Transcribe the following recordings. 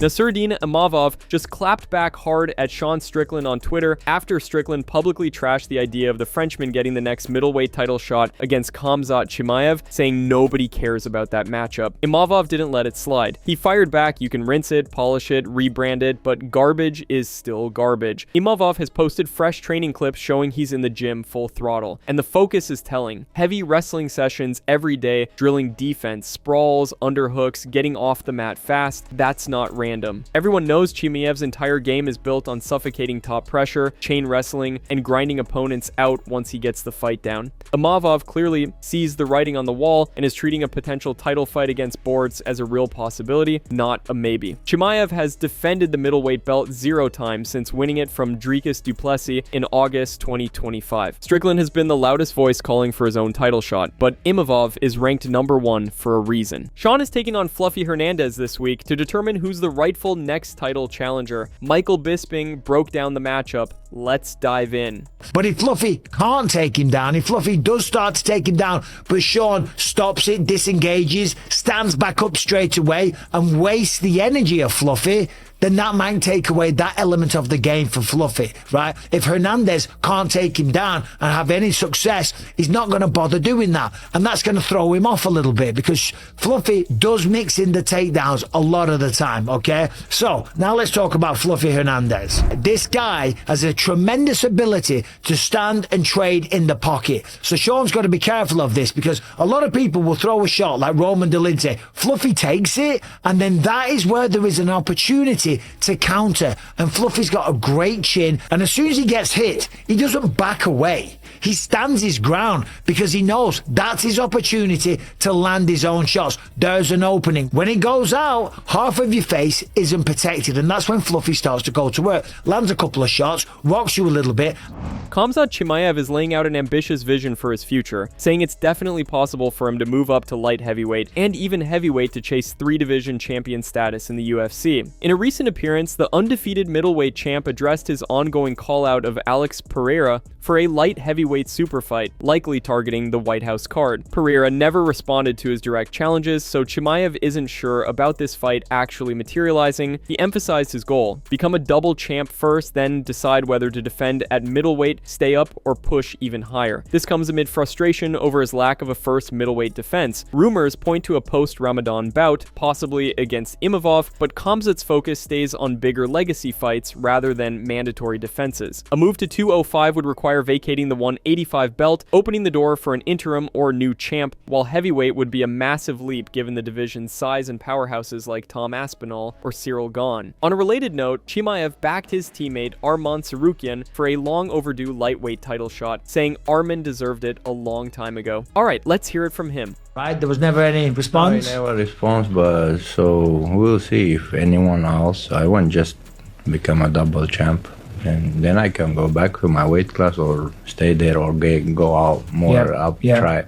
Nassourdine Imavov just clapped back hard at Sean Strickland on Twitter after Strickland publicly trashed the idea of the Frenchman getting the next middleweight title shot against Khamzat Chimaev, saying nobody cares about that matchup. Imavov didn't let it slide. He fired back, you can rinse it, polish it, rebrand it, but garbage is still garbage. Imavov has posted fresh training clips showing he's in the gym full throttle, and the focus is telling. Heavy wrestling sessions every day, drilling defense, sprawls, underhooks, getting off the mat fast. That's not random. Everyone knows Chimaev's entire game is built on suffocating top pressure, chain wrestling, and grinding opponents out once he gets the fight down. Imavov clearly sees the writing on the wall and is treating a potential title fight against Boards as a real possibility, not a maybe. Chimaev has defended the middleweight belt 0 times since winning it from Dricus du Plessis in August 2025. Strickland has been the loudest voice calling for his own title shot, but Imavov is ranked number 1 for a reason. Sean is taking on Fluffy Hernandez this week to determine who's the rightful next title challenger. Michael Bisping broke down the matchup. Let's dive in. But if Fluffy can't take him down, if Fluffy does start to take him down, but Sean stops it, disengages, stands back up straight away and wastes the energy of Fluffy, then that might take away that element of the game for Fluffy, right? If Hernandez can't take him down and have any success, he's not going to bother doing that. And that's going to throw him off a little bit because Fluffy does mix in the takedowns a lot of the time, okay? So, now let's talk about Fluffy Hernandez. This guy has a tremendous ability to stand and trade in the pocket. So Sean's got to be careful of this because a lot of people will throw a shot like Roman Dolidze. Fluffy takes it, and then that is where there is an opportunity to counter, and Fluffy's got a great chin, and as soon as he gets hit, he doesn't back away. He stands his ground because he knows that's his opportunity to land his own shots. There's an opening. When it goes out, half of your face isn't protected, and that's when Fluffy starts to go to work. Lands a couple of shots, rocks you a little bit. Khamzat Chimaev is laying out an ambitious vision for his future, saying it's definitely possible for him to move up to light heavyweight and even heavyweight to chase 3-division champion status in the UFC. In a recent appearance, the undefeated middleweight champ addressed his ongoing call-out of Alex Pereira for a light heavyweight super fight, likely targeting the White House card. Pereira never responded to his direct challenges, so Chimaev isn't sure about this fight actually materializing. He emphasized his goal: become a double champ first, then decide whether to defend at middleweight, stay up, or push even higher. This comes amid frustration over his lack of a first middleweight defense. Rumors point to a post-Ramadan bout, possibly against Imavov, but Khamzat's focus stays on bigger legacy fights rather than mandatory defenses. A move to 205 would require vacating the 185 belt, opening the door for an interim or new champ, while heavyweight would be a massive leap given the division's size and powerhouses like Tom Aspinall or Cyril Gane. On a related note, Chimaev backed his teammate Arman Tsarukyan for a long overdue lightweight title shot, saying Arman deserved it a long time ago. Alright, let's hear it from him. Right, there was never any response? Never response, but so we'll see if anyone else. I won't just become a double champ, and then I can go back to my weight class or stay there or go out more up. Try.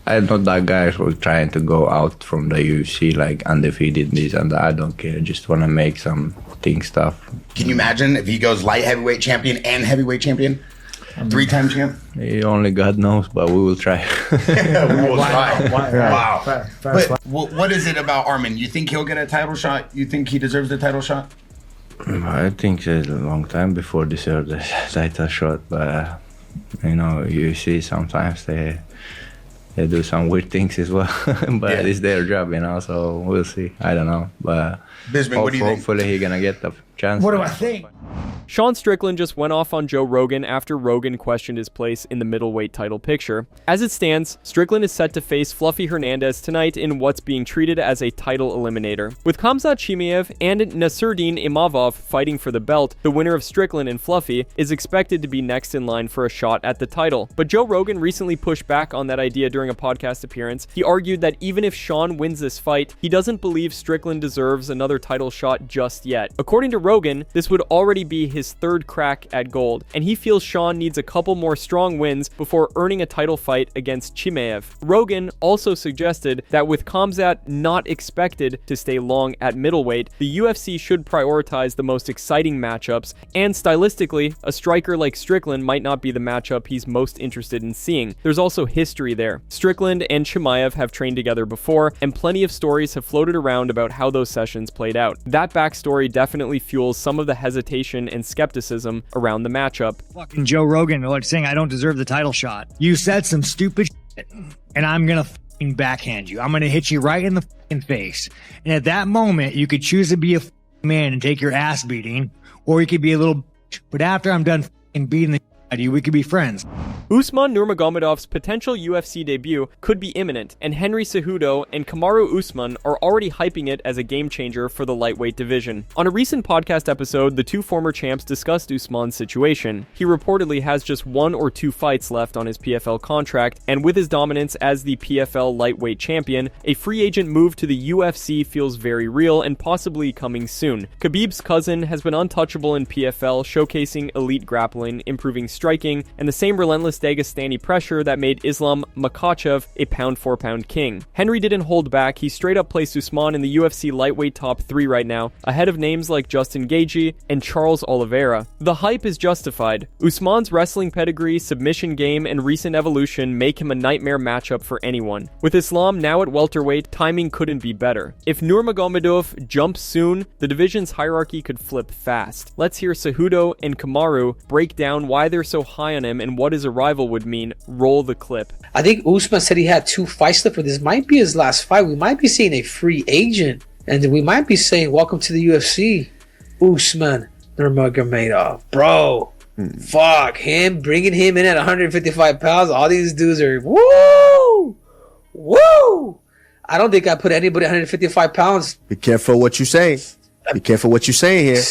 I'm not that guy who's trying to go out from the UFC like undefeated this and that. I don't care. Just want to make something stuff. Can you imagine if he goes light heavyweight champion and heavyweight champion? 3-time champ? Only God knows, but we will try. We will try. Wow. Fair. What is it about Arman? You think he'll get a title shot? You think he deserves the title shot? I think it's a long time before deserve the title shot, but you see sometimes they do some weird things as well, but it's their job, so we'll see. I don't know, but Bisping, what do you think? Hopefully he's gonna get the chance. What do I think? Sean Strickland just went off on Joe Rogan after Rogan questioned his place in the middleweight title picture. As it stands, Strickland is set to face Fluffy Hernandez tonight in what's being treated as a title eliminator. With Khamzat Chimaev and Nassourdine Imavov fighting for the belt, the winner of Strickland and Fluffy is expected to be next in line for a shot at the title. But Joe Rogan recently pushed back on that idea during a podcast appearance. He argued that even if Sean wins this fight, he doesn't believe Strickland deserves another title shot just yet. According to Rogan, this would already be his third crack at gold, and he feels Sean needs a couple more strong wins before earning a title fight against Chimaev. Rogan also suggested that with Khamzat not expected to stay long at middleweight, the UFC should prioritize the most exciting matchups, and stylistically, a striker like Strickland might not be the matchup he's most interested in seeing. There's also history there. Strickland and Chimaev have trained together before, and plenty of stories have floated around about how those sessions played out. That backstory definitely fuels some of the hesitation and skepticism around the matchup. Fucking Joe Rogan like saying I don't deserve the title shot. You said some stupid shit, and I'm gonna fucking backhand you. I'm gonna hit you right in the fucking face. And at that moment, you could choose to be a man and take your ass beating, or you could be a little bitch. But after I'm done fucking beating the out of you, we could be friends. Usman Nurmagomedov's potential UFC debut could be imminent, and Henry Cejudo and Kamaru Usman are already hyping it as a game changer for the lightweight division. On a recent podcast episode, the two former champs discussed Usman's situation. He reportedly has just 1 or 2 fights left on his PFL contract, and with his dominance as the PFL lightweight champion, a free agent move to the UFC feels very real and possibly coming soon. Khabib's cousin has been untouchable in PFL, showcasing elite grappling, improving striking, and the same relentless Dagestani pressure that made Islam Makhachev a pound-for-pound king. Henry didn't hold back. He straight up placed Usman in the UFC lightweight top 3 right now, ahead of names like Justin Gaethje and Charles Oliveira. The hype is justified. Usman's wrestling pedigree, submission game, and recent evolution make him a nightmare matchup for anyone. With Islam now at welterweight, timing couldn't be better. If Nurmagomedov jumps soon, the division's hierarchy could flip fast. Let's hear Cejudo and Kamaru break down why they're so high on him and what his arrival would mean. Roll the clip. I think Usman said he had 2 fights left, but this might be his last fight. We might be seeing a free agent, and we might be saying, welcome to the UFC, Usman Nurmagomedov. Bro, fuck him, bringing him in at 155 pounds. All these dudes are, woo! I don't think I put anybody at 155 pounds. Be careful what you say. Be careful what you say here.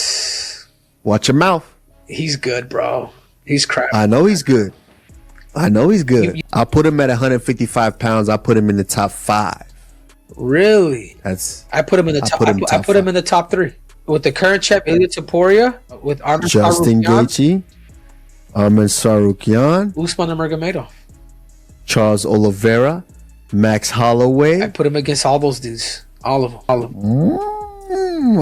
Watch your mouth. He's good, bro. He's crap. I know he's good. I put him at 155 pounds. I put him in the top 5. Really? I put him in the top. I put him in the top 3 with the current champ Ilya Topuria, with Arman Justin Gaethje, Arman Tsarukyan, Usman Nurmagomedov, Charles Oliveira, Max Holloway. I put him against all those dudes. All of them.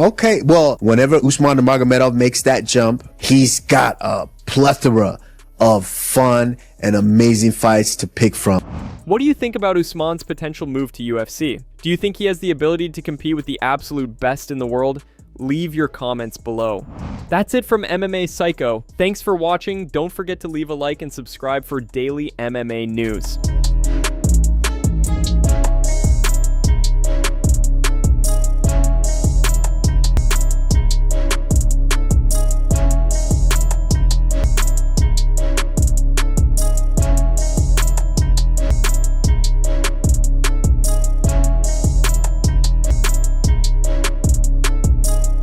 Okay. Well, whenever Usman Nurmagomedov makes that jump, he's got a plethora of fun and amazing fights to pick from. What do you think about Usman's potential move to UFC? Do you think he has the ability to compete with the absolute best in the world? Leave your comments below. That's it from MMA Psycho. Thanks for watching. Don't forget to leave a like and subscribe for daily MMA news.